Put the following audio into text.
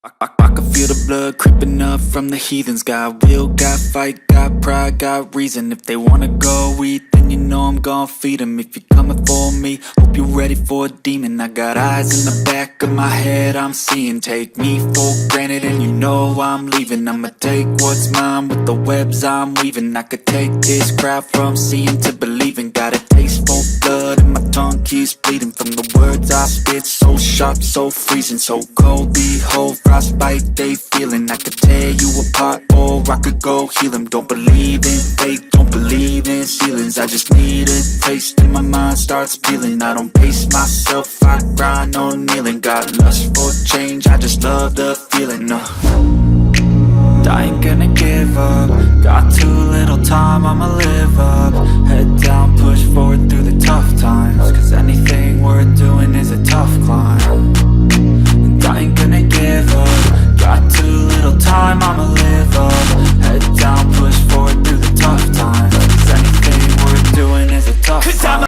I can feel the blood creeping up from the heathens. Got will, got fight, got pride, got reason. If they wanna go eat, then you know I'm gon' feed them. If you're coming for me, hope you're ready for a demon. I got eyes in the back of my head, I'm seeing. Take me for granted and you know I'm leaving. I'ma take what's mine with the webs I'm weaving. I could take this crowd from seeing to believing. Got a taste for blood and my tongue keeps bleeding from the words I spit. So sharp, so freezing, so cold. Behold, frostbite they feeling. I could tear you apart or I could go heal them. Don't believe in fate, don't believe in ceilings. I just need a taste and my mind starts peeling. I don't pace myself, I grind on kneeling. Got lust for change, I just love the feeling. I ain't gonna give up. Got too little time, I'ma live up. Head down, push forward through the tough times. Cause